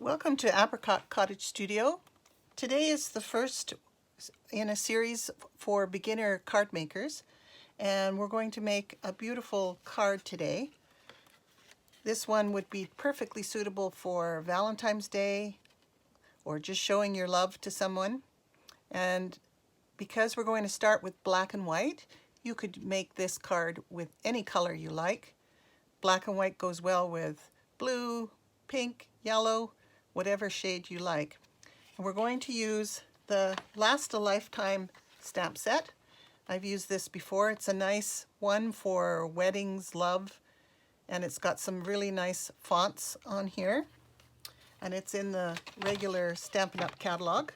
Welcome to Apricot Cottage Studio. Today is the first in a series for beginner card makers, and we're going to make a beautiful card today. This one would be perfectly suitable for Valentine's Day or just showing your love to someone. And because we're going to start with black and white, you could make this card with any color you like. Black and white goes well with blue, pink, yellow, whatever shade you like. And we're going to use the Last a Lifetime stamp set. I've used this before. It's a nice one for weddings, love, and it's got some really nice fonts on here. And it's in the regular Stampin'Up catalog.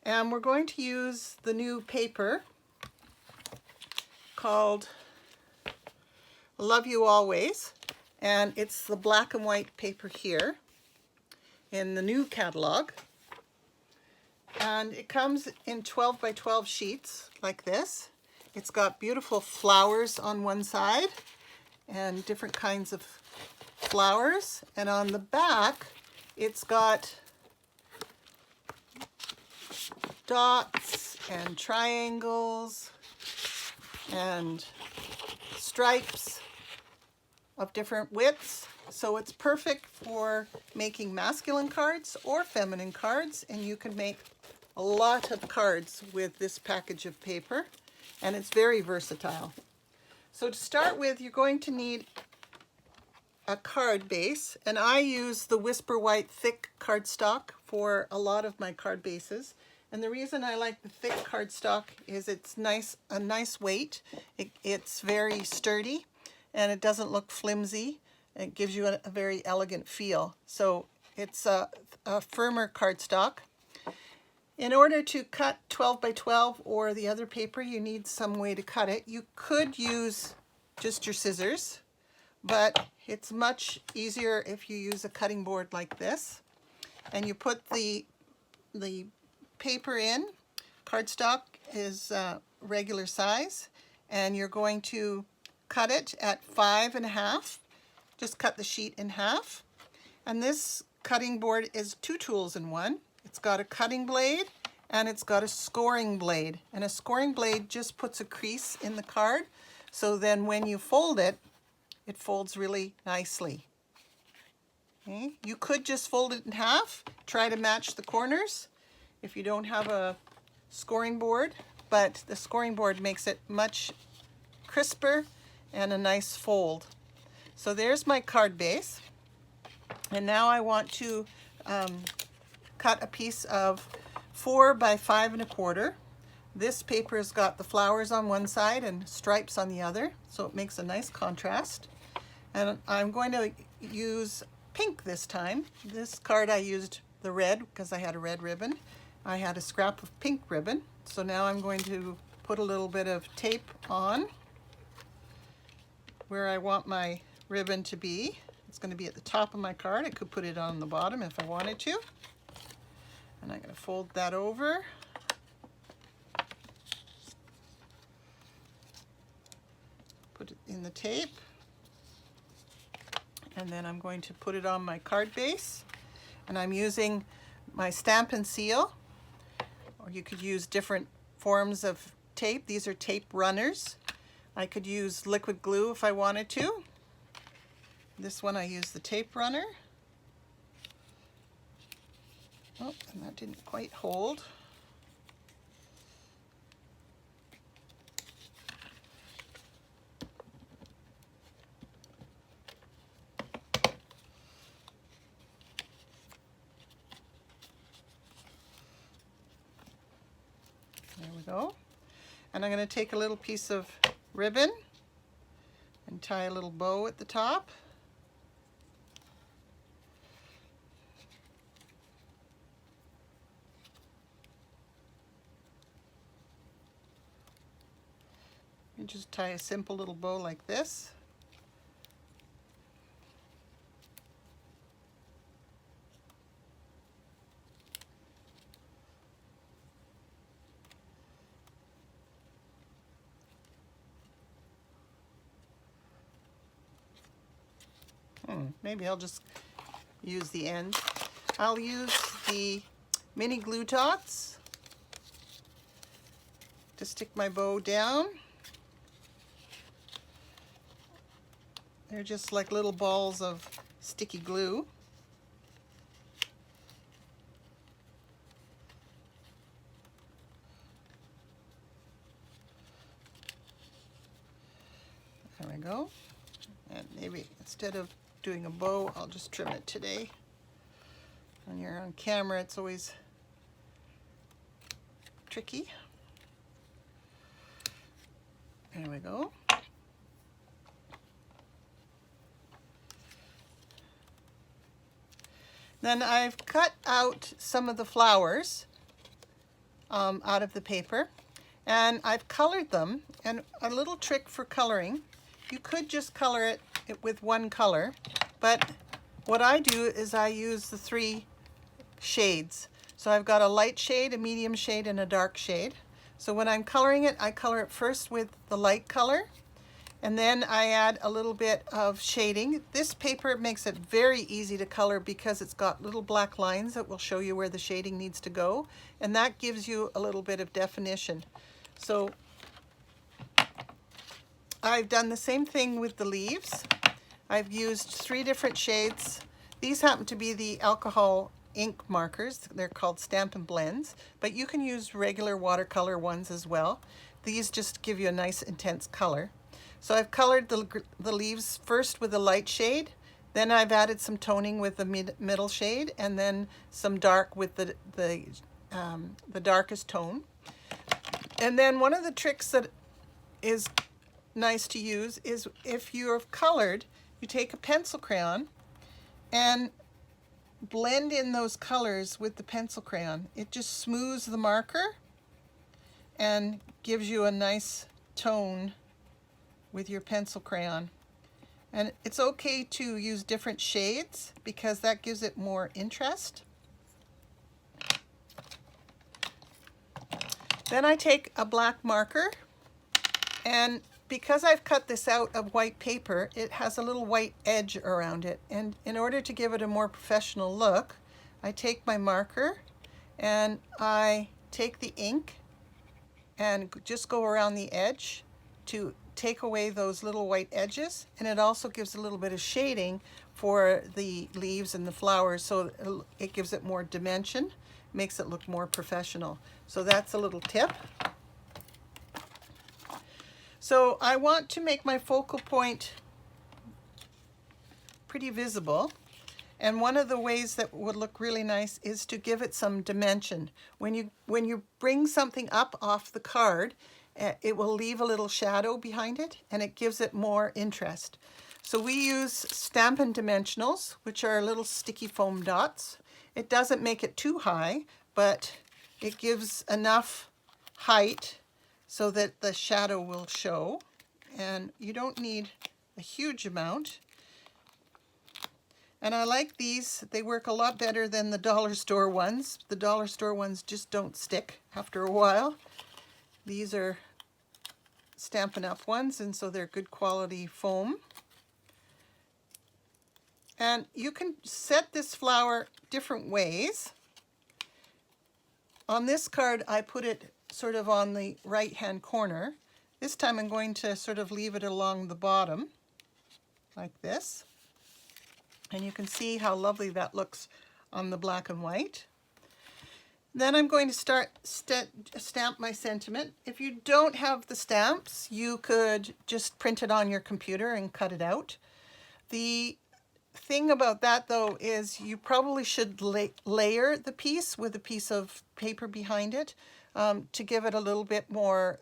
And we're going to use the new paper called Love You Always. And it's the black and white paper here in the new catalog. And it comes in 12 by 12 sheets like this. It's got beautiful flowers on one side and different kinds of flowers. And on the back, it's got dots and triangles and stripes of different widths. So it's perfect for making masculine cards or feminine cards, and you can make a lot of cards with this package of paper, and it's very versatile. So to start with, you're going to need a card base, and I use the Whisper White thick cardstock for a lot of my card bases. And the reason I like the thick cardstock is it's a nice weight. It's very sturdy, and it doesn't look flimsy. It gives you a very elegant feel. So it's a firmer cardstock. In order to cut 12 by 12 or the other paper, you need some way to cut it. You could use just your scissors, but it's much easier if you use a cutting board like this. And you put the paper in. Cardstock is regular size, and you're going to cut it at 5 1/2. Just cut the sheet in half. And this cutting board is two tools in one. It's got a cutting blade and it's got a scoring blade. And a scoring blade just puts a crease in the card, so then when you fold it, it folds really nicely. Okay? You could just fold it in half, try to match the corners if you don't have a scoring board, but the scoring board makes it much crisper and a nice fold. So there's my card base, and now I want to cut a piece of 4 by 5 1/4. This paper has got the flowers on one side and stripes on the other, so it makes a nice contrast. And I'm going to use pink this time. This card I used the red because I had a red ribbon. I had a scrap of pink ribbon, so now I'm going to put a little bit of tape on where I want my ribbon to be. It's going to be at the top of my card. I could put it on the bottom if I wanted to. And I'm going to fold that over. Put it in the tape. And then I'm going to put it on my card base. And I'm using my Stampin' Seal, or you could use different forms of tape. These are tape runners. I could use liquid glue if I wanted to. This one I use the tape runner. Oh, and that didn't quite hold. There we go. And I'm going to take a little piece of ribbon and tie a little bow at the top. You just tie a simple little bow like this. Maybe I'll just use the end. I'll use the mini glue dots to stick my bow down. They're just like little balls of sticky glue. There we go. And maybe instead of doing a bow, I'll just trim it today. When you're on camera, it's always tricky. There we go. Then I've cut out some of the flowers out of the paper, and I've colored them. And a little trick for coloring, you could just color it with one color, but what I do is I use the 3 shades. So I've got a light shade, a medium shade, and a dark shade. So when I'm coloring it, I color it first with the light color, and then I add a little bit of shading. This paper makes it very easy to color because it's got little black lines that will show you where the shading needs to go, and that gives you a little bit of definition. So I've done the same thing with the leaves. I've used 3 different shades. These happen to be the alcohol ink markers. They're called Stampin' Blends, but you can use regular watercolor ones as well. These just give you a nice intense color. So I've colored the leaves first with a light shade, then I've added some toning with the middle shade, and then some dark with the darkest tone. And then one of the tricks that is nice to use is if you've colored, you take a pencil crayon and blend in those colors with the pencil crayon. It just smooths the marker and gives you a nice tone with your pencil crayon. And it's okay to use different shades because that gives it more interest. Then I take a black marker, and because I've cut this out of white paper, it has a little white edge around it. And in order to give it a more professional look, I take my marker and I take the ink and just go around the edge to take away those little white edges, and it also gives a little bit of shading for the leaves and the flowers, so it gives it more dimension, makes it look more professional. So that's a little tip. So I want to make my focal point pretty visible, and one of the ways that would look really nice is to give it some dimension. When you bring something up off the card, it will leave a little shadow behind it, and it gives it more interest. So we use Stampin' Dimensionals, which are little sticky foam dots. It doesn't make it too high, but it gives enough height so that the shadow will show. And you don't need a huge amount. And I like these. They work a lot better than the dollar store ones. The dollar store ones just don't stick after a while. These are Stampin'Up ones, and so they're good quality foam. And you can set this flower different ways. On this card, I put it sort of on the right-hand corner. This time I'm going to sort of leave it along the bottom, like this. And you can see how lovely that looks on the black and white. Then I'm going to stamp my sentiment. If you don't have the stamps, you could just print it on your computer and cut it out. The thing about that, though, is you probably should layer the piece with a piece of paper behind it to give it a little bit more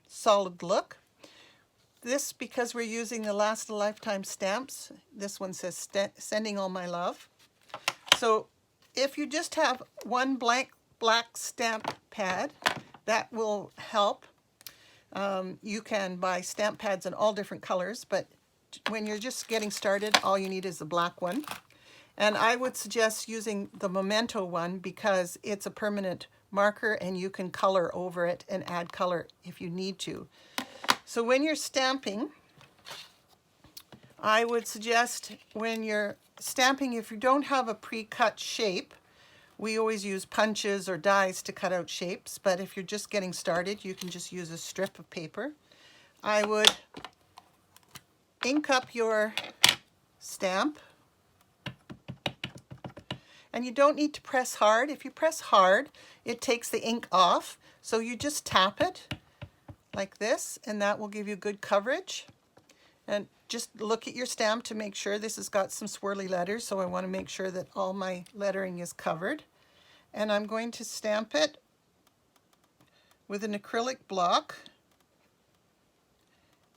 solid look. This, because we're using the Last a Lifetime stamps, this one says sending all my love. So if you just have one black stamp pad, that will help. You can buy stamp pads in all different colors, but when you're just getting started, all you need is a black one. And I would suggest using the Memento one because it's a permanent marker and you can color over it and add color if you need to. So when you're stamping, I would suggest when you're stamping, if you don't have a pre-cut shape, we always use punches or dies to cut out shapes, but if you're just getting started, you can just use a strip of paper. I would ink up your stamp, and you don't need to press hard. If you press hard, it takes the ink off, so you just tap it like this, and that will give you good coverage. And just look at your stamp to make sure. This has got some swirly letters, so I want to make sure that all my lettering is covered. And I'm going to stamp it with an acrylic block.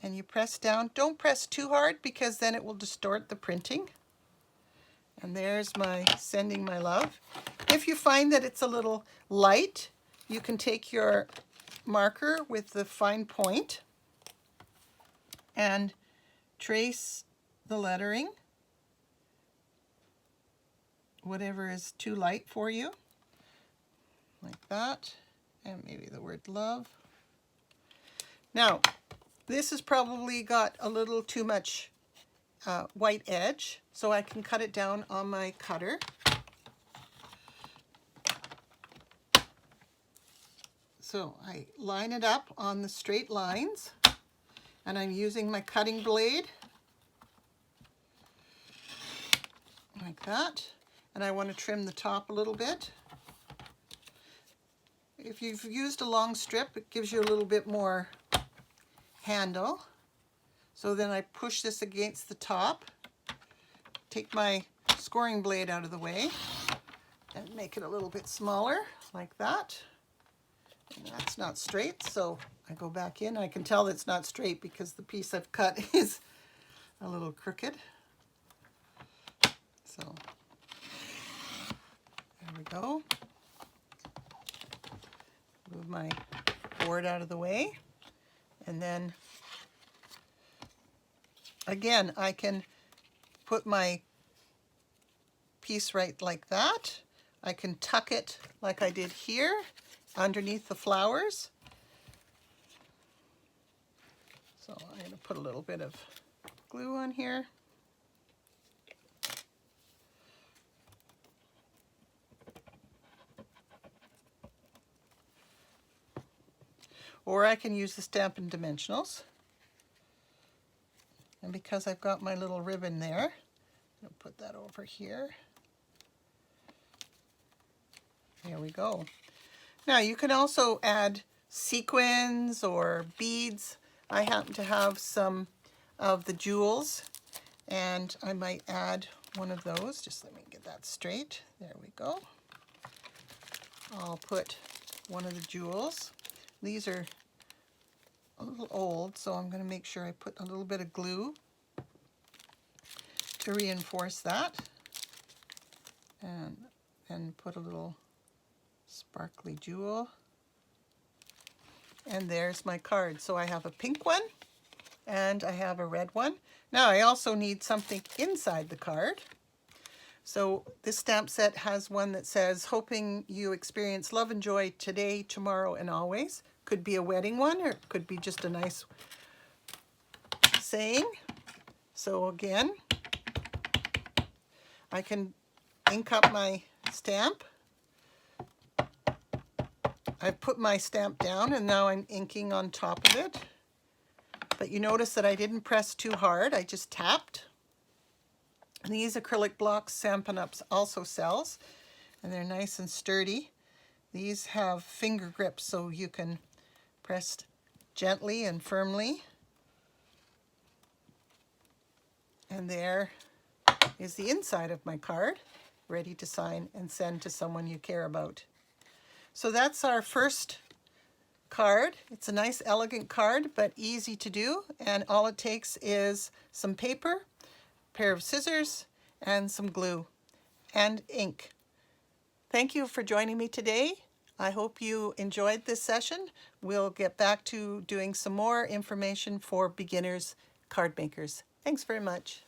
And you press down. Don't press too hard because then it will distort the printing. And there's my sending my love. If you find that it's a little light, you can take your marker with the fine point and trace the lettering, whatever is too light for you, like that, and maybe the word love. Now, this has probably got a little too much white edge, so I can cut it down on my cutter. So I line it up on the straight lines, and I'm using my cutting blade like that, and I want to trim the top a little bit. If you've used a long strip, it gives you a little bit more handle. So then I push this against the top, take my scoring blade out of the way, and make it a little bit smaller like that. And that's not straight, so I go back in. I can tell it's not straight because the piece I've cut is a little crooked. So there we go. Move my board out of the way. And then again, I can put my piece right like that. I can tuck it like I did here underneath the flowers. So I'm going to put a little bit of glue on here. Or I can use the Stampin' Dimensionals. And because I've got my little ribbon there, I'll put that over here. There we go. Now you can also add sequins or beads. I happen to have some of the jewels, and I might add one of those. Just let me get that straight. There we go. I'll put one of the jewels. These are a little old, so I'm going to make sure I put a little bit of glue to reinforce that, and then put a little sparkly jewel. And there's my card. So I have a pink one and I have a red one. Now I also need something inside the card. So this stamp set has one that says, hoping you experience love and joy today, tomorrow, and always. Could be a wedding one, or it could be just a nice saying. So again, I can ink up my stamp. I've put my stamp down and now I'm inking on top of it. But you notice that I didn't press too hard, I just tapped. And these acrylic blocks Stampin'Up also sells, and they're nice and sturdy. These have finger grips, so you can press gently and firmly. And there is the inside of my card, ready to sign and send to someone you care about. So that's our first card. It's a nice, elegant card, but easy to do. And all it takes is some paper, a pair of scissors, and some glue and ink. Thank you for joining me today. I hope you enjoyed this session. We'll get back to doing some more information for beginners card makers. Thanks very much.